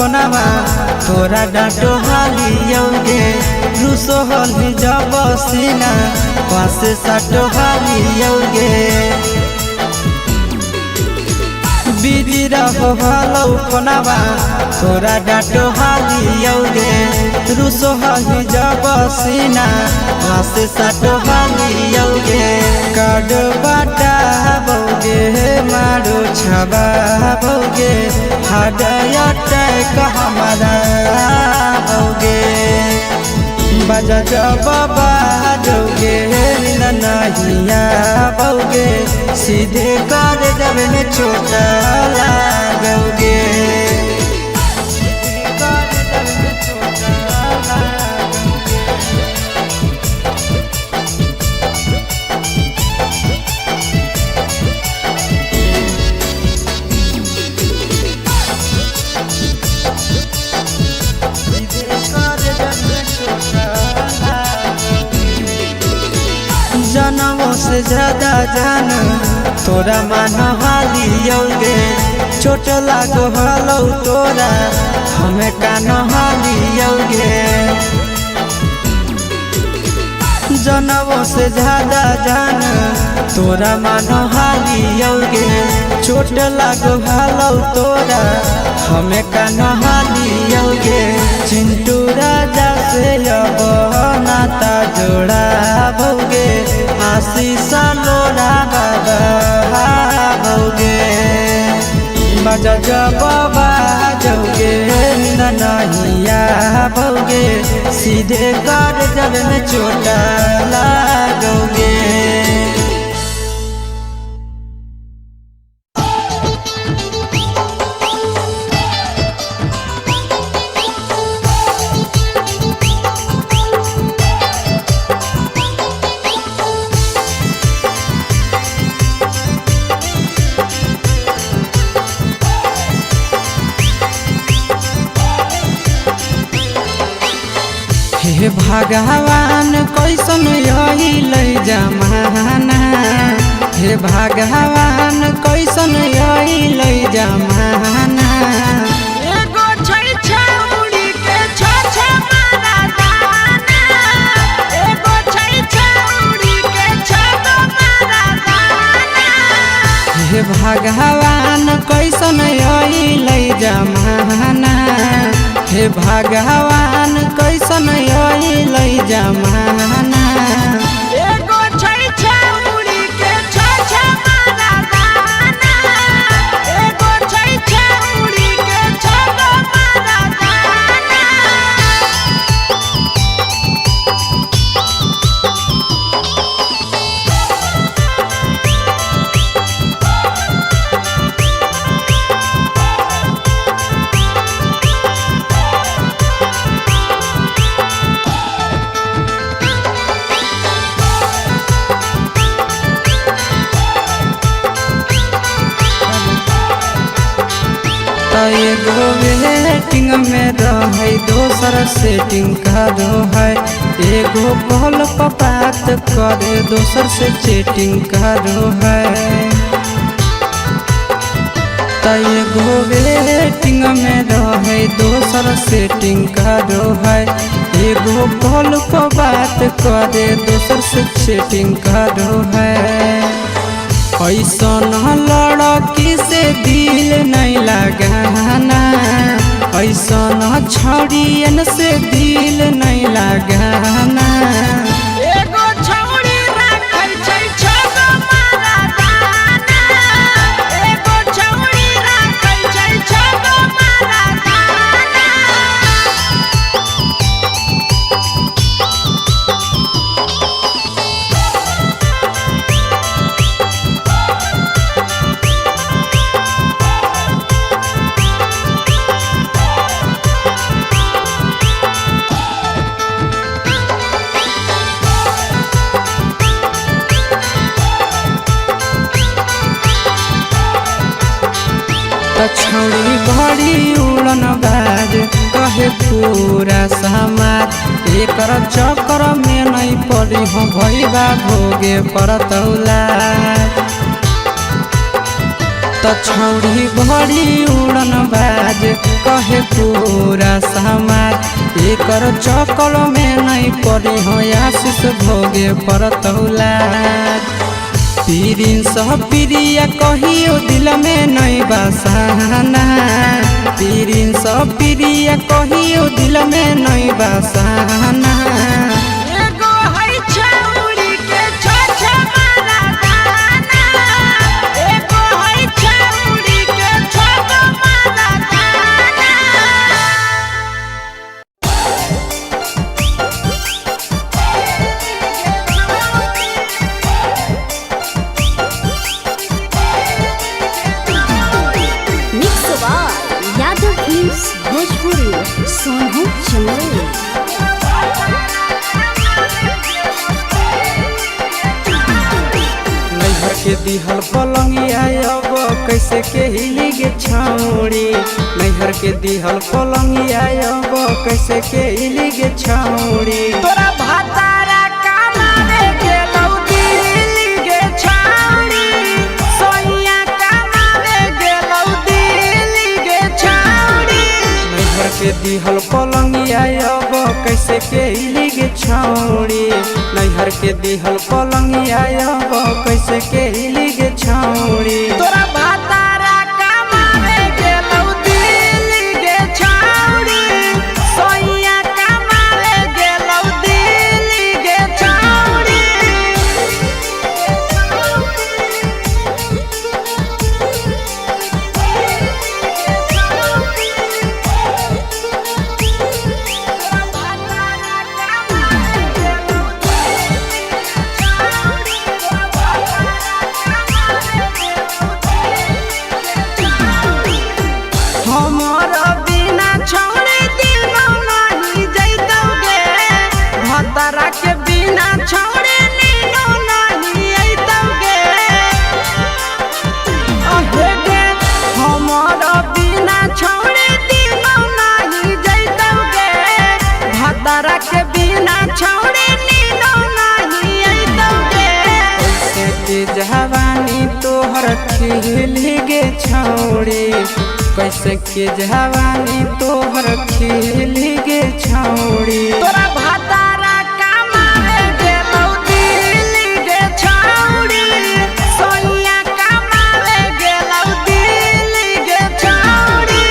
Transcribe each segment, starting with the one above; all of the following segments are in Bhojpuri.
फोनवा तोरा डाटो हालियोगे रूसो हली जब सीना पास साटो हालियोगे बिजी रहो हलो फोनवा तोरा डाटो हालियोगे रूसो हली जब सीना पास साटो हालियोगे कार्ड बाटा बोगे मारो छबा बोगे हार्ट अटैक हमारा बोगे बजा जब बाजोगे नहिया बोगे सीधे कर जब में छोटा लागोगे जनमों से ज्यादा जान तोरा मान हालियोगे चोट लागो हलो तोरा हमें कान हालियोगे जनमों से ज्यादा जान तोरा मान हालियोगे चोट लागो हलो तोरा हमें कान हालियोगे चिंटू राजा से अब नाता जोड़ा भोगे आशीष लोड़ा बाबा भोगे बजा जब बाजोगे नहिया भोगे सीधे कर जब में चोटा लागोगे। हे भगवान कैसन यही जमाना हे भगवान कैसन यही जमाना एगो छै छौड़ी के छ मारा दाना एगो छै छौड़ी के छ मारा दाना हे भगवान कैसन यही जमाना हे भगवान कैसन यही जमाना एगो छै छौड़ी के छ मारा दाना एगो छै छौड़ी के छ मारा दाना एगो वेटिंग में रहे दोसर सेटिंग करो है एगो कॉल पर बात करे दोसर से चैटिंग करो है एगो वेटिंग में रहे दोसर सेटिंग करो है एगो कॉल पर बात करे दोसर से चैटिंग करो है ऐसन लड़की से दिल नहीं लगाना ऐसन छड़ियन से दिल नहीं लगाना एगो छौड़ी राखै छै छ मारा दाना एगो छौड़ी राखै छै छ मारा दाना छौड़ी बड़ी उड़न बाज कहे पूरा समाज एकर चक्कर में नहीं पड़ी हो भैया भोगे परतौला तो छौड़ी बड़ी उड़न बाज कहे पूरा समाज एकर चक्कर में नहीं पड़ी हो आशीष भोगे परतौला पीरिन सब प्रिया कहियो दिल में नहीं बसाना पीरिन सब प्रिया कहियो दिल में नहीं बसाना के दिहल पलंगिया अब कैसे के हिली गे छौड़ी नैहर के दिहल पलंगिया अब कैसे के हिली गे छौड़ी तोरा भातारा कमावे गेलौ दिल्ली गे छौड़ी सोइया कमावे गेलौ दिल्ली गे छौड़ी नैहर के दिहल पलंगिया अब कैसे के हिली गे छौड़ी नैहर के दिहल पलंगिया अब कैसे के हिली गे छौड़ी तोरा भातारा कमावे गेलौ दिल्ली गे छौड़ी सोइया कमावे गेलौ दिल्ली गे छौड़ी के बिना छोड़े नीनो नहीं आइतौगे अहे गे हमारा बिना छोड़े दिनो नहीं जाइतौगे भतरा के बिना छोड़े नीनो नहीं आइतौगे कैसे के जवानी तोहर खिली गे छौड़ी कैसे के जवानी तोहर खिली गे छौड़ी तोरा भातारा कमावे गेलौ दिल्ली गे छौड़ी सोइया कमावे गेलौ दिल्ली गे छौड़ी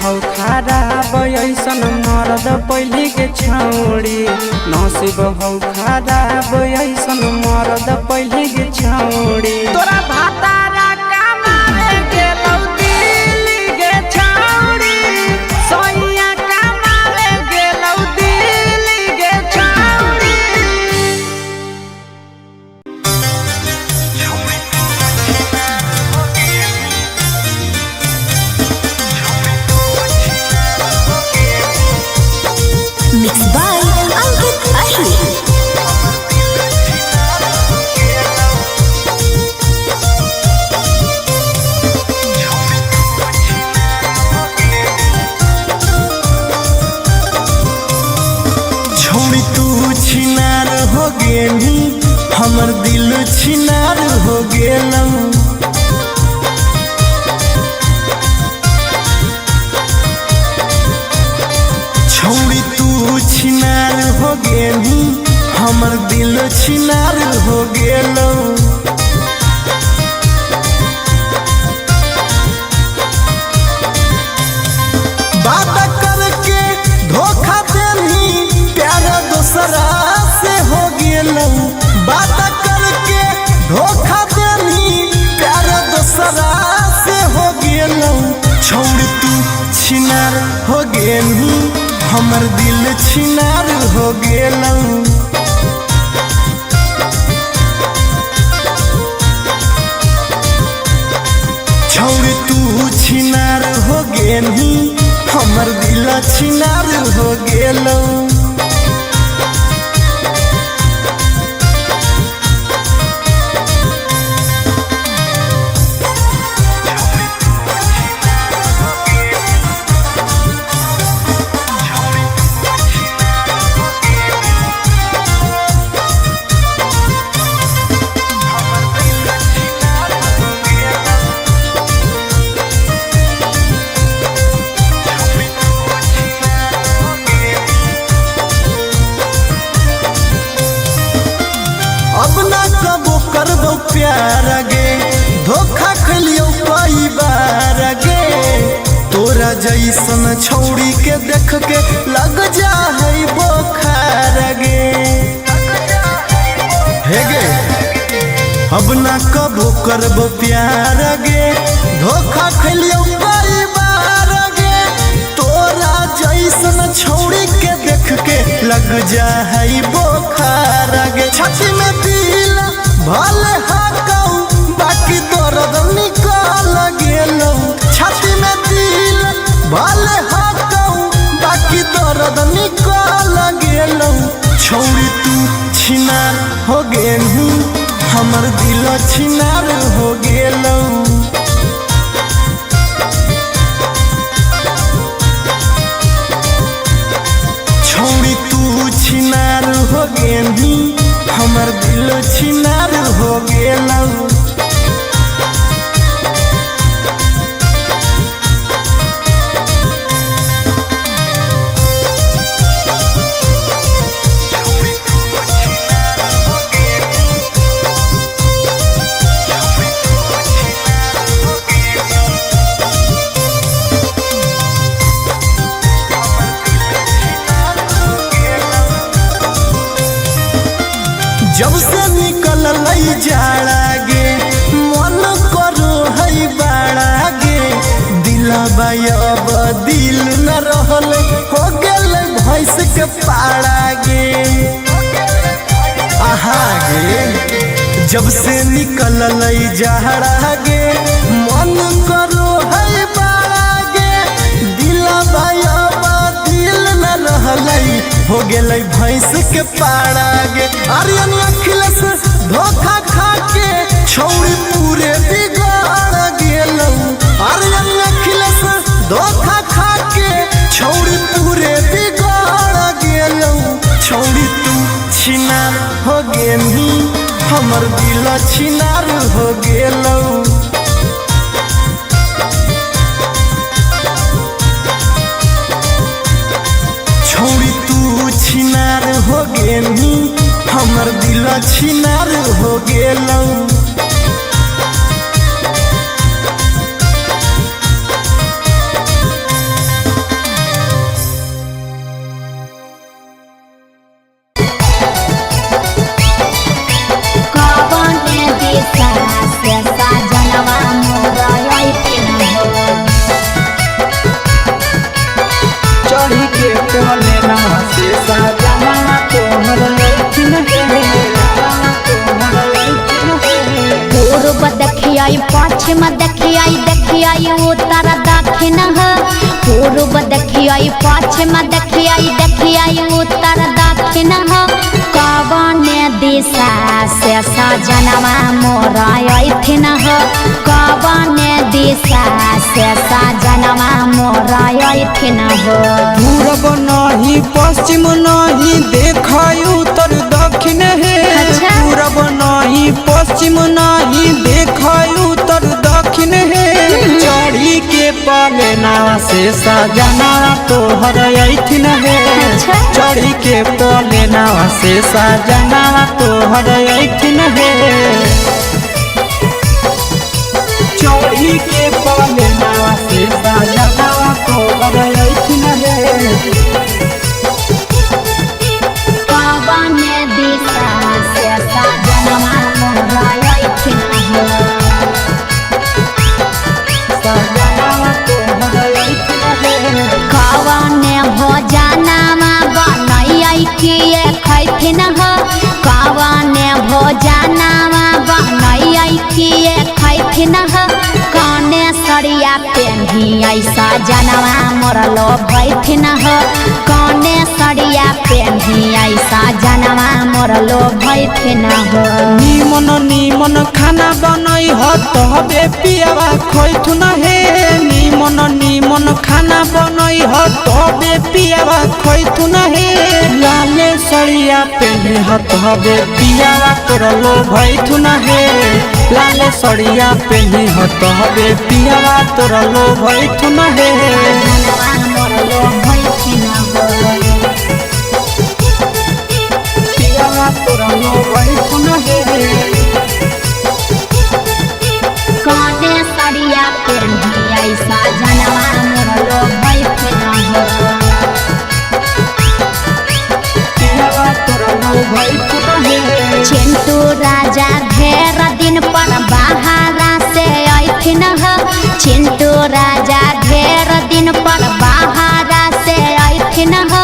हौ खराब ऐसन मरद पहली के छौड़ी नसीब हौ खराब ऐसन मरद पहली के छौड़ी तोरा भातारा कमावे गेलौ दिल्ली गे छौड़ी सोइया कमावे गेलौ दिल्ली गे छौड़ी Mixed by Ankit Ahir. छोड़ी तू छिनार हो गेली हमर दिल छिनार हो गेलौ छोड़ी तू छिनार हो गेली हमर दिल छिनार हो गेलौ बात करके धोखा देनी प्यार दूसरा से हो गेलौ बात करके धोखा देनी प्यार हो गेनी हमर दिल छिनार हो गेलऊ। छौरी तू छिनार हो गेनी हमर दिल छिनार हो गेलऊ। अब ना कबो करबो प्यार गे धोखा खलियो कई बार गे। तोरा जैसन छौड़ी के देख के लग जा है बोखार गे। हे गे अब ना कबो करबो प्यार गे धोखा खलियो कई बार गे। तोरा जैसन छौड़ी के देख के लग जा है बोखार गे। छाती में दिल भले हाकऊ बाकी दर्द निकाल गेलऊ। छाती में दिल भले हाकऊ बाकी दर्द निकाल गेलऊ। छौड़ी तू छिनार हो गेलू हमर दिल छिनार हो गेलऊ। छौड़ी तू छिनार हो गेनी हमर दिल छिनार हो गेलऊ। जब से निकल लई जाड़ा गे मन करो है बाड़ा गे। दिलबा अब दिल न रहल हो गेल भैंस के पाड़ा गे। आहा गे जब से निकल लई जाड़ा गे मन करो है बाड़ा गे। दिलबा अब दिल न रहल हो गेल भैंस के पाड़ा गे। आर्यन अखिलेश धोखा खा के छौड़ी पूरे बिगाड़ गेलऊ। आर्यन अखिलेश धोखा खा के छौड़ी पूरे बिगाड़ गेलऊ। छौड़ी तू छिनार हो गेनी हमर दिल छिनार हो गेलऊ। छौड़ी तू छिनार हो गेनी हमर दिल छिनार हो गेलऊ। चढ़ी के टोले ना से साजना तोहर लैठिन पूर्व देखियाई पश्चिम देखियाई उत्तर दक्षिण पूर्व देखियाई पश्चिम देखियाई उत्तर दक्षिण कवन दिशा से सजनवा मोरा अइथिन कवन दिशा से सजनवा मोरा अइथिन पूरब नहीं पश्चिम नहीं देखाई उत्तर दक्षिण है। अच्छा। पूरब नहीं पश्चिम नहीं देखाई उत्तर दक्षिण है। चढ़ी के पलेना से सजना तोहर अइथिन है। अच्छा। चढ़ी के पलेना से सजना तोहर अइथिन है। चढ़ी के पलेना से सजना तोहर अइथिन है। कवन दिशा से सजनवा मोरा अइथिन सजना तोहर अइथिन है। मरलो भैथिन हो कौने सड़िया पेन्ही ऐसा जनवा मरलो भैथिन हो निमन निमन खाना बनई हो तबे पियावा खोइथुन हे निमन निमन खाना बनई हो तबे पियावा खोइथुन हे लाले सड़िया पेन्ही हो तबे पियावा तोरलो भैथुन हे लाले सड़िया पेन्ही हो तबे पियावा तोरलो भैथुन हे जनवा मरलो भैथिन हो पियावा तोरलो भैथुन हे कौने सड़िया पेन्ही ऐसा जनवा मरलो भैथिन हो पियावा तोरलो भैथुन हे चिंटू राजा ढेर दिन पर बाहरा से अइथिन हो चिंटू राजा ढेर दिन पर बाहरा से अइथिन हो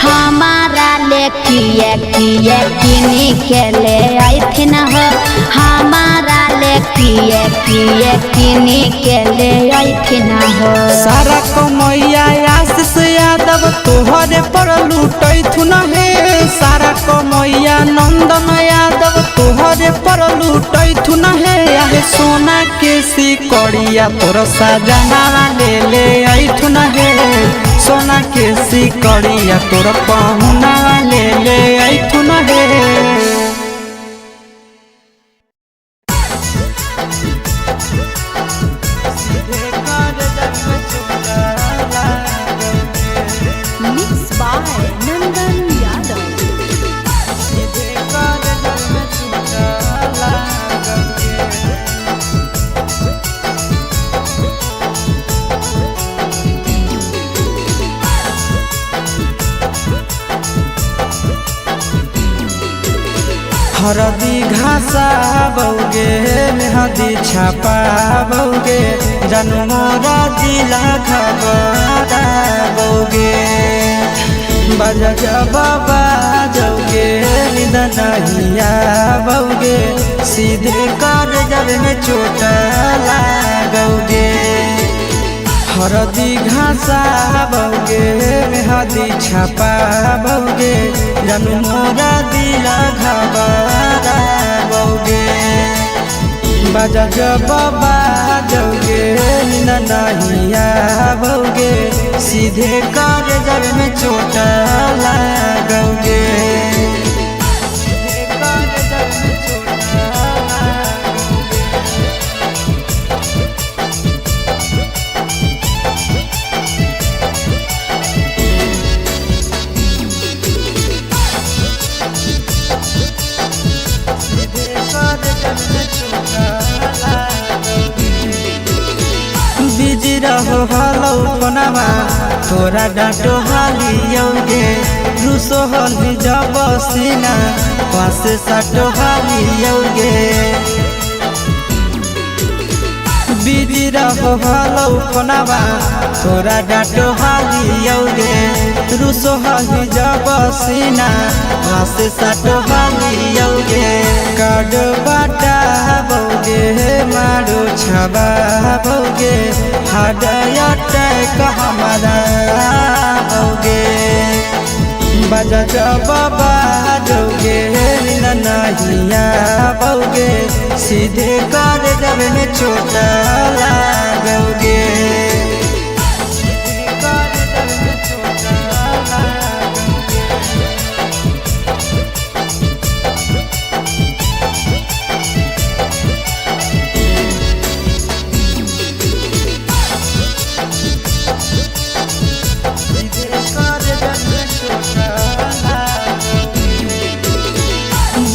हमारा ले किए किए किनी के ले अइथिन हो हमारा ले किए किए किनी के ले अइथिन हो सारा कमैया आशीष यादव तोहरे पर लूटैथुन हे सारा कमैया नंदन यादव तोहरे पर लूटैथुन हे आहे सोना के सिकड़िया तोर सजना ले अइथुन हे सोना के सिकड़िया तोर पहुना ले अइथुन हे Mixed by Nandan Yadav. हरदी घासा बौगे मेहदी छापा बौगे जनमोरा जिला खबरा बौगे बजा बाबा जौगे निदनहिया बौगे सीधे कर जब में चोट लागोगे हरदी घासा बौगे मेहदी छापा बौगे जनमोरा दिला घबरा बौगे बजा बाबा जौगे नहिया बौगे सीधे कर जब में चोट लागोगे बिजी रहो हलो कोनामा तोरा डांटो हालियोगे रूसो हली जब सीना पास साटो हालियोगे बिजी रहो हलो कोनामा तोरा डांटो हालियोगे रूसो हली जब सीना पास साटो हालियोगे काड बाटा बौगे मारो छबा बौगे हाडया टैक हमारा बौगे बजा बाबा जौगे नहिया बौगे सीधे कर जब में चोट लागोगे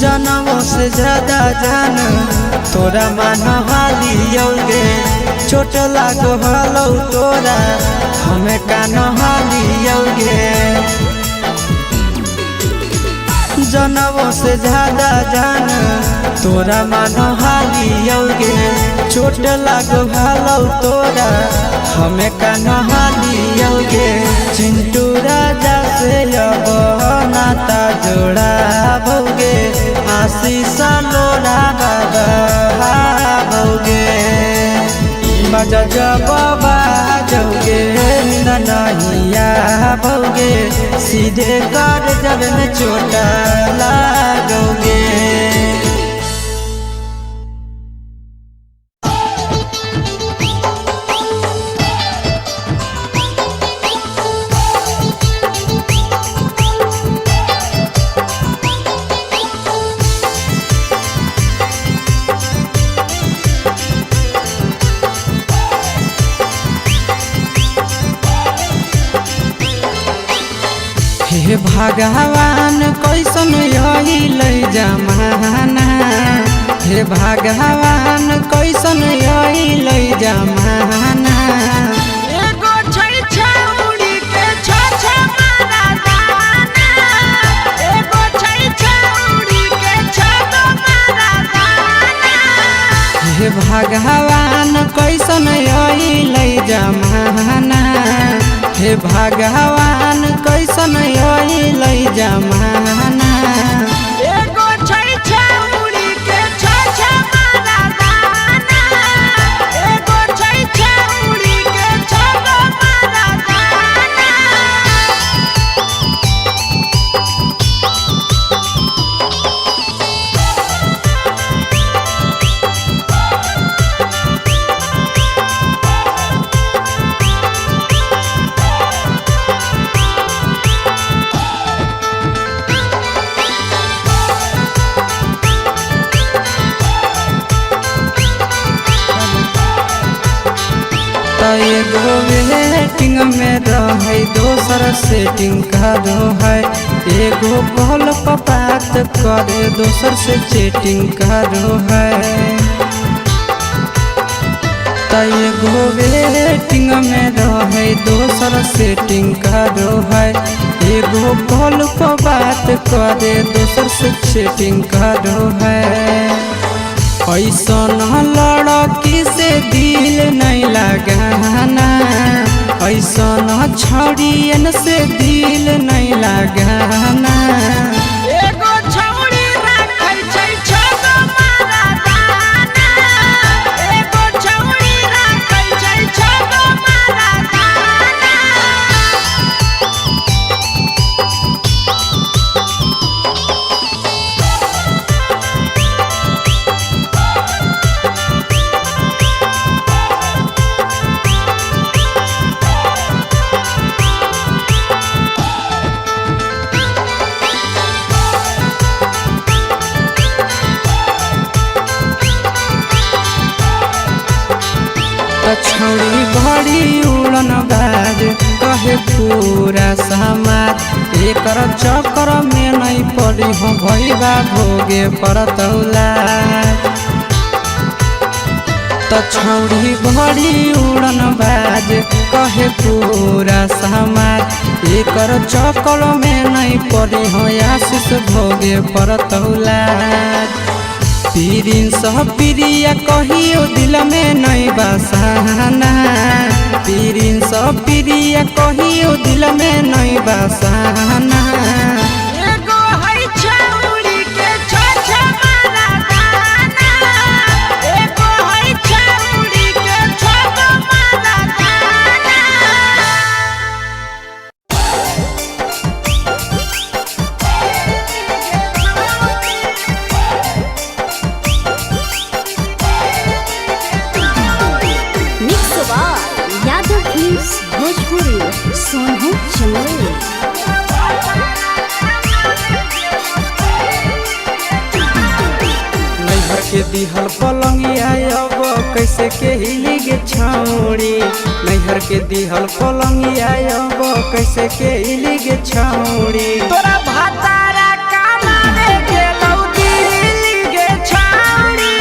जनमों से ज्यादा जान तोरा मान हालियोगे चोट लागो हलो तोरा हमें कान हालियोगे जनमों से ज्यादा जान तोरा मान हालियोगे चोट लागो हलो तोरा हमें कान हालियोगे चिंटू राजा से अब नाता जोड़ा भोगे आशीष लोड़ा बाबा भोगे बजा बाबा जौगे नना नहीं आओगे, सीधे कर जब में चोट लागोगे। हे भगवान कैसन यही लै जमाना, हे भगवान कैसन यही लै जमाना। एगो छै छौरी के छ मारा दाना, एगो छै छौरी के छ मारा दाना। हे भगवान कैसन यही लै जमाना, हे भगवान कैसन यही लै जमाना। एगो छै छौरी के छ मारा दाना, एगो छै छौरी के छ मारा दाना। एगो वेटिंग में रहे, दोसर सेटिंग करो है। एगो कॉल पर बात करे, दोसर से चैटिंग करो है। एगो वेटिंग में रहे, दोसर सेटिंग करो है। एगो कॉल पर बात करे, दोसर से चैटिंग करो है। ऐसन लड़की से दिल नहीं लगाना, ऐसन छौड़ियन से दिल नहीं लगाना। एगो छौरी राखै छै छ मारा दाना, एगो छौरी राखै छै छ मारा दाना। छौड़ी बड़ी उड़न बाज कहे पूरा समाज। एकर चक्कर में नहीं पड़ी हो भैया भोगे परतौला। छौड़ी बड़ी उड़न बाज कहे पूरा समाज। एकर चक्कर में नहीं पड़ी हो आशीष भोगे परतौला। पीरिन सह प्रिया कहियो दिल में नहीं बसाना, पीरिन सह प्रिया कहियो दिल में नहीं बसाना। एगो है छौरी के छ मारा दाना, एगो है छौरी के छ मारा दाना। यादव फिल्म्स भोजपुरी सोनू चंदेल। नैहर के दिहल पलंगिया अब कैसे के हिली गे छौड़ी, नैहर के दिहल पलंगिया अब कैसे के हिली गे छौड़ी। तोरा भातारा कमावे गेलौ दिल्ली गे छौड़ी,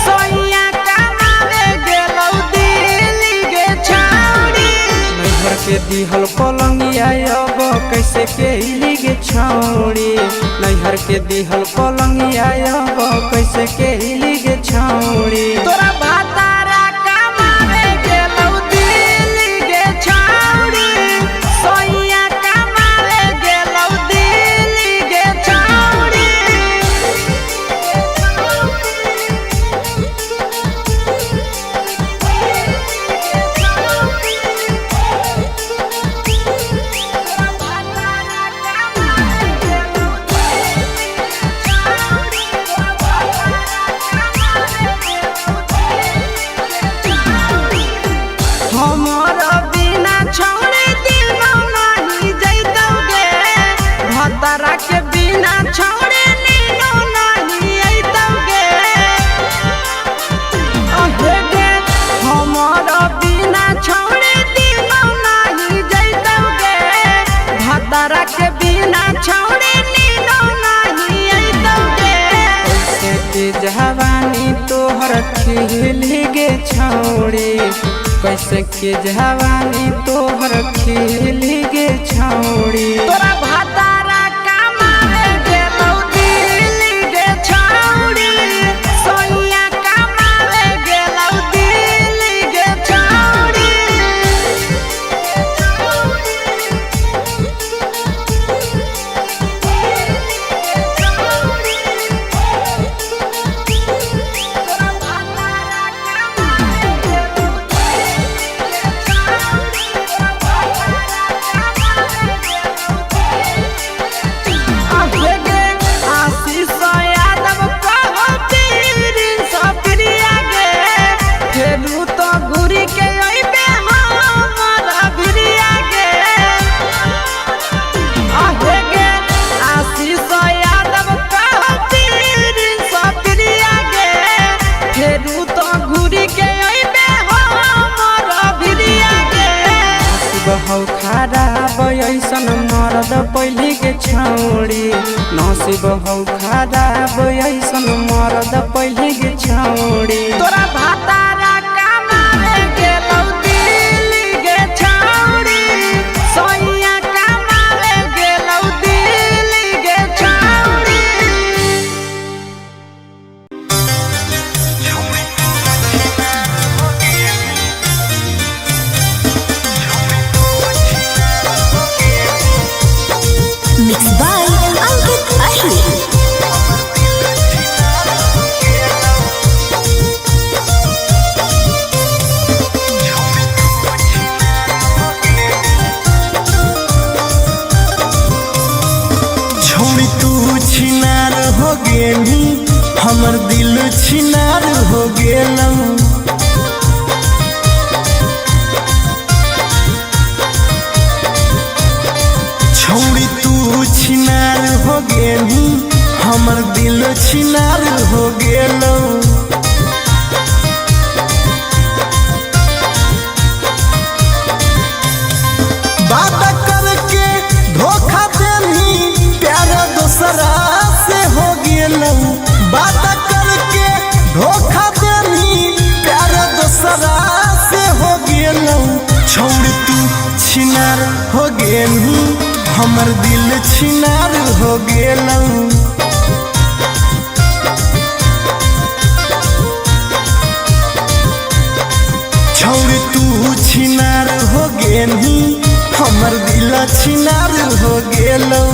सोइया कमावे गेलौ दिल्ली गे छौड़ी। नैहर के दिहल पलंगिया अब कैसे के हिली गे छौड़ी, नैहर के दिहल पलंगिया अब कैसे के हिली गे छौड़ी। तोरा भातारा कमावे गेलौ दिल्ली गे छौड़ी, सोइया कमावे गेलौ दिल्ली गे छौड़ी। भातारा के बिना छौड़ी नीनो नहीं अइतौगे कैसे की जवानी तोहर खिली गे छौड़ी कैसे की जवानी तोहर खिली गे छौड़ी तोरा भातारा कमाए गेलौ दिल्ली गे छौड़ी सोनिया कमाए गेलौ दिल्ली गे छौड़ी बहु खराब ऐसन मरद पहली के छौड़ी नसीब हौ खराब ऐसन मरद पहली के छौड़ी तोरा भातारा कमाए गेलौ दिल्ली गे छौड़ी सोनिया कमाए गेलौ दिल्ली गे छौड़ी Mixed by Ankit Ahir. छोड़ी तू छिनार हो गेली हमर दिल छिनार हो गेलौ छोड़ी तू छिनार हो गेली हमर दिल छिनार हो गेलौ बात करके धोखा देनी प्यार दूसरा से हो गेलौ बात करके धोखा देनी प्यार दूसरा से हो गेलौ छोड़ तू छिनार हो गेली हमर दिल छिनार हो गेलौ छोड़ तू छिनार हो गेली हमर दिल छिनार हो गेलौ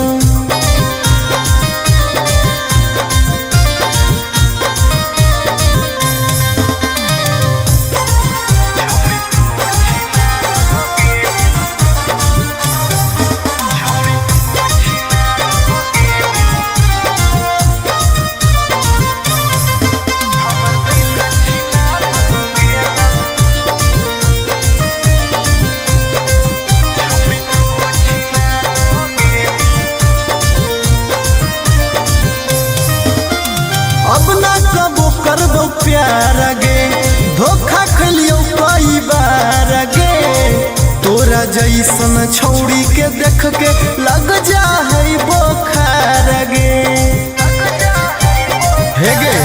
अब ना कबो करबो प्यार गे धोखा खलियो कई बार गे तोरा जैसन छौड़ी के देख के लग जा है बोखार गे हे गे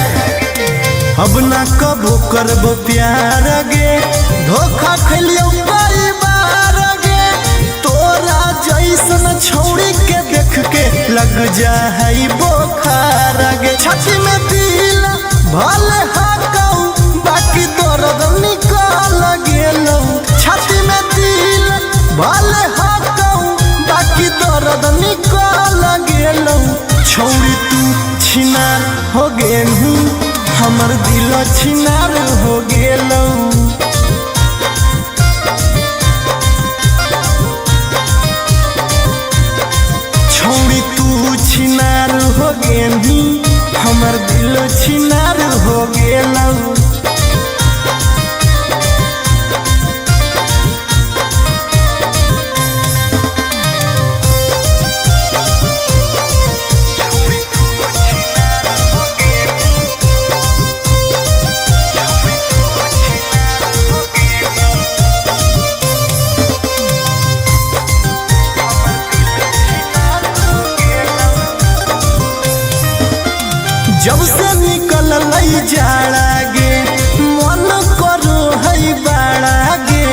अब ना कबो करबो प्यार गे धोखा खलियो कई बार गे तोरा जैसन छौड़ी के देख के लग जा है बोखार गे छाती में दिल भले हाकौ बाकी दर्द निकाल गेलौ छाती में दिल भले हाकौ बाकी दर्द निकाल गेलौ छौड़ी तू छिनार हो गेलू हमर दिल छिनार हो गेलौ छौड़ी तू छिनार हो गेली हमर दिल छिनार हो गेलौ जब से निकल जाड़ा गे मन करो है बाड़ा गे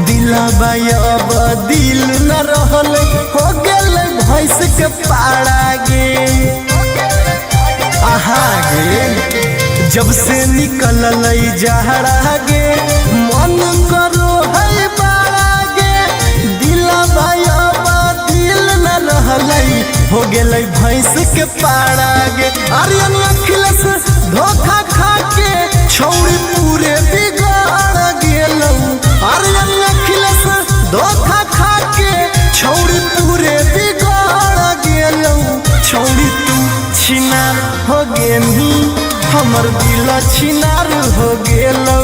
दिलबा अब दिल न रहल हो गेल भैंस के पाड़ा गे आहा गे जब से निकल जाड़ा गे मन करो है बाड़ा गे दिलबा अब दिल न रहल हो गेल भैंस के पाड़ा गे आर्यन अखिलेश धोखा खा के छौड़ी पूरे बिगाड़ गेलौ आर्यन अखिलेश धोखा खा के छौड़ी पूरे बिगाड़ गेलौ छौड़ी तू छिनार हो गेनी हमर दिल छिनार हो गेलौ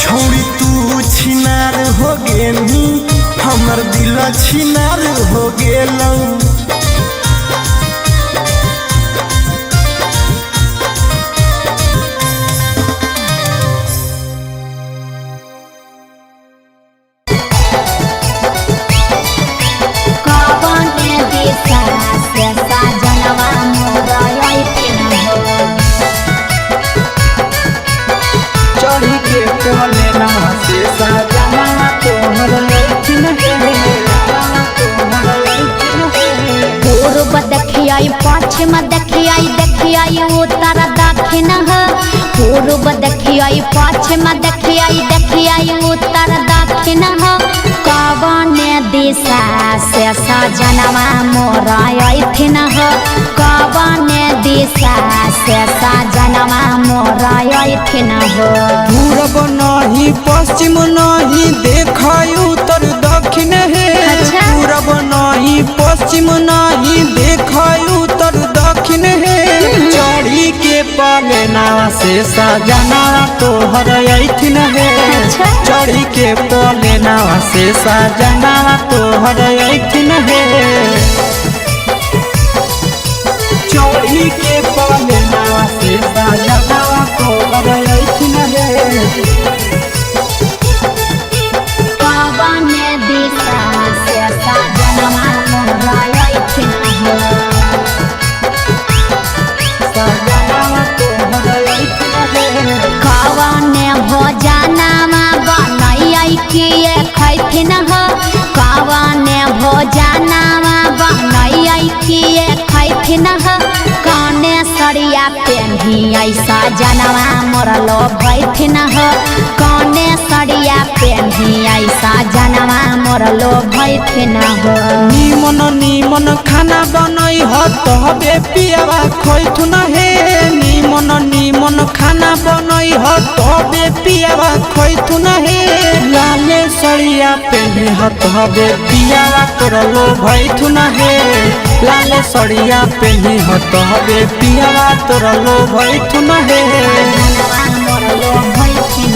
छौड़ी तू छिनार हो गेनी हमर दिल छिनार हो गेलौ चढ़ी के कोले नवा से सजना तोहर लैठिन पूर्व देखियाई पश्चिम देखियाई देखियाई उत्तर दक्षिण पूर्व देखियाई पश्चिम देखियाई देखियाई उत्तर दक्षिण कवने दिशा से सजनवा मोर अइथिन कवने दिशा से सजनवा मोर अइथिन पूरब नहीं पश्चिम नहीं देखाई उत्तर दक्षिण है अच्छा। पूरब नहीं पश्चिम नहीं देखाई उत्तर दक्षिण है चढ़ी के पलेना से सजना तोहर अइथिन है अच्छा। चढ़ी के पलेना से सजना तोहर अइथिन है चढ़ी के पलेना से सजना तोहर अइथिन है कवने दिशा से सजनवा मोर अइथिन कवने भोजनमा बनैयै किए खैथिन कवने भोजनमा बनैयै किए खैथिन कने सरिया पेन्ही ऐसा जनवा मोर लो भैथिन कने सरिया पेन्ही ऐसा जनवा मोर लो भैथिन निमन निमन खाना बनई ह तबे पियावा खैथुन हे निमन निमन खाना बनई ह तबे पियावा खैथुन हे लाले सड़िया पेन्हे ह तबे पियावा तोरलो भैथुन हे लाले सड़िया पेन्हे ह तबे पियावा तोरलो भैथुन हे जनवा मोर लो भैथिन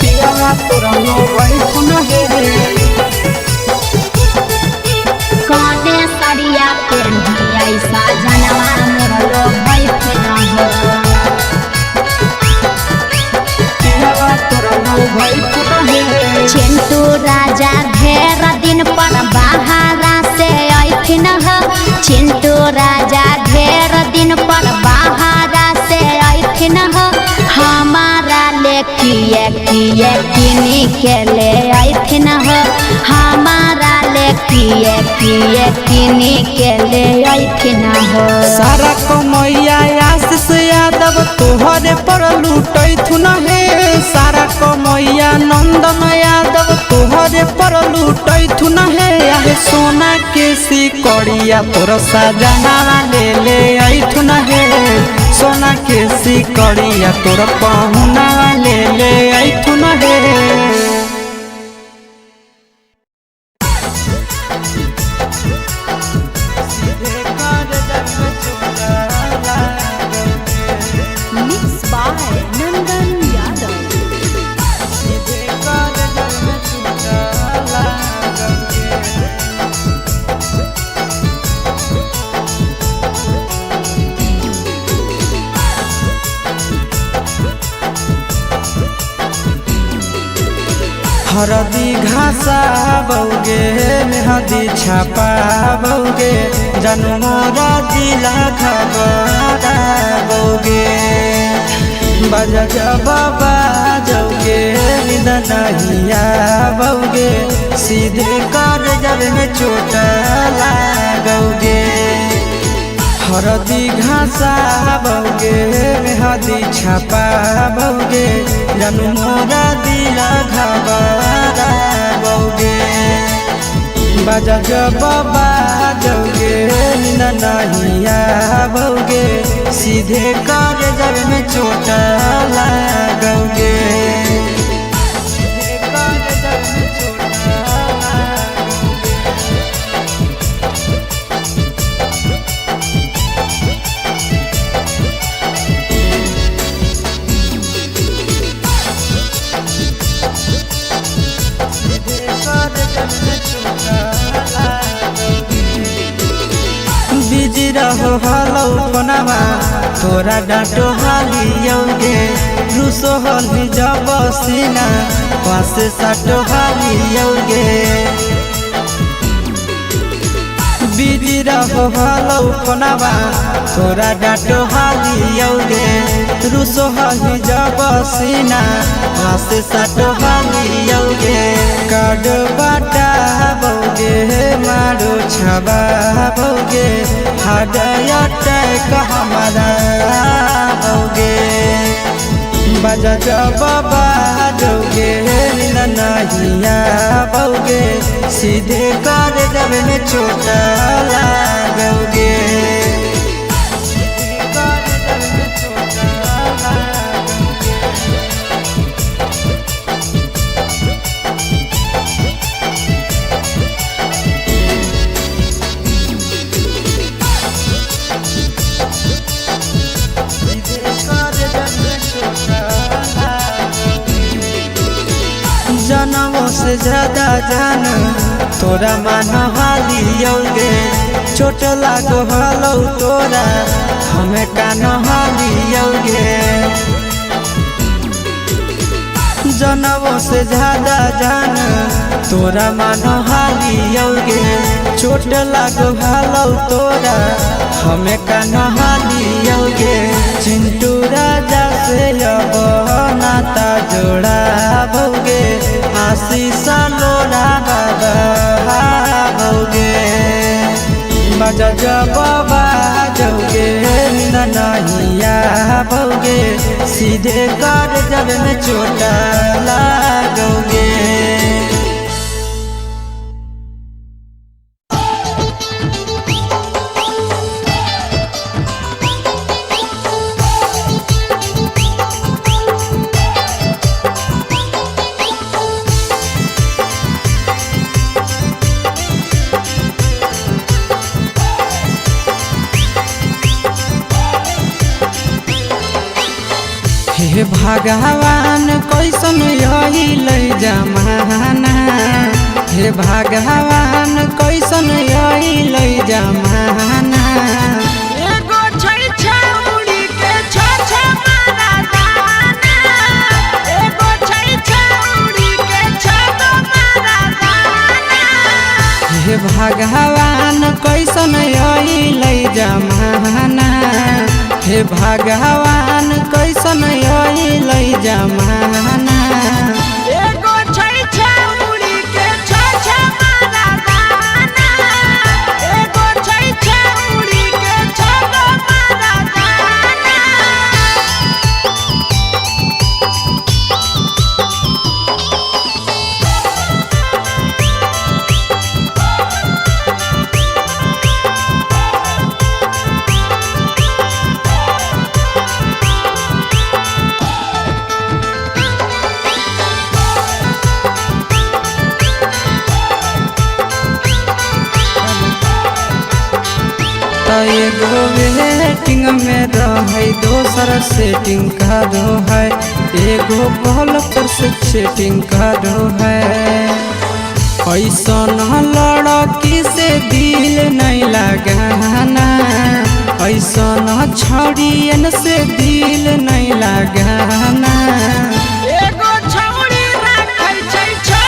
पियावा तोरलो भैथुन हे कने सरिया पेन्ही ऐसा जनवा मोर लो भैथिन पियावा तोरलो भैथुन हे चिंटू राजा ढेर दिन पर बाहरा से अइथिन चिंटू राजा ढेर दिन पर बाहरा से अइथिन हमारा ले किए किए किनी के ले अइथिन हमारा ले किए किए किनी के ले अइथिन सारा कमैया आशीष यादव तोहरे पर लूटैथुन हे सारा कमैया नंदन यादव तोहरे पर लूटैथुन हे आहे सोना के सिकड़िया तोर सजना ले अइथुन हे सोना के सिकड़िया तोर पहुना ले अइथुन हे Mixed by Nandan Yadav. हरदी घासा बौगे मेहदी छापा बौगे जानू मोरा दिला खबरा बौगे बजा बाबा जौगे निद नहिया बौगे सीधे कर जब में चोट लागोगे हरदी घासा बौगे मेहदी छापा बौगे जानू मोरा दिला घबरा बौगे बजा बाबा जौगे निद नहिया बौगे सीधे कर जब में चोट लागोगे बिजी रहो हलो कोनामा तोरा डांटो हालियोगे रूसो हली जब सीना पास साटो हालियोगे बिजी रहो हलो कोनामा तोरा डांटो हालियोगे रूसो हली जब सीना पास साटो हालियोगे काड बाटा बौगे मारो छबा बौगे हाडया टैक हमारा बौगे बजा बाबा जौगे नहिया बौगे सीधे कर जब में चोट लागोगे जनमों से ज्यादा जान तोरा मान हालियोगे चोट लागो हलो तोरा हमें कान हालियोगे जनमों से ज्यादा जान तोरा मान हालियोगे चोट लागो हलो तोरा हमें कान हालियोगे चिंटू राजा से अब नाता जोड़ा बौगे आशीष लोड़ा बाबा बौगे बजा बाबा जौगे नहिया बौगे सीधे कर जब में चोट लागोगे हे भगवान कैसन अइलै जमाना हे भगवान कैसन अइलै जमाना एगो छै छौरी के छ मारा दाना एगो छै छौरी के छ मारा दाना हे भगवान कैसन अइलै जमाना हे भगवान कैसन अइलै जमाना एगो छै छौरी के छ मारा दाना एगो छै छौरी के छ मारा दाना एगो वेटिंग में रहे दोसर सेटिंग करो है एगो कॉल पर से सेटिंग करो है ऐसन लड़की से दिल नहीं लगाना ऐसन छड़ियन से दिल नहीं लगाना एगो छौरी राखै छै छ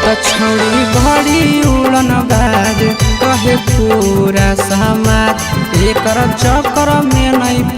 त छौड़ी बड़ी उड़न बाज कहे पूरा समाज एकर चक्कर में नहीं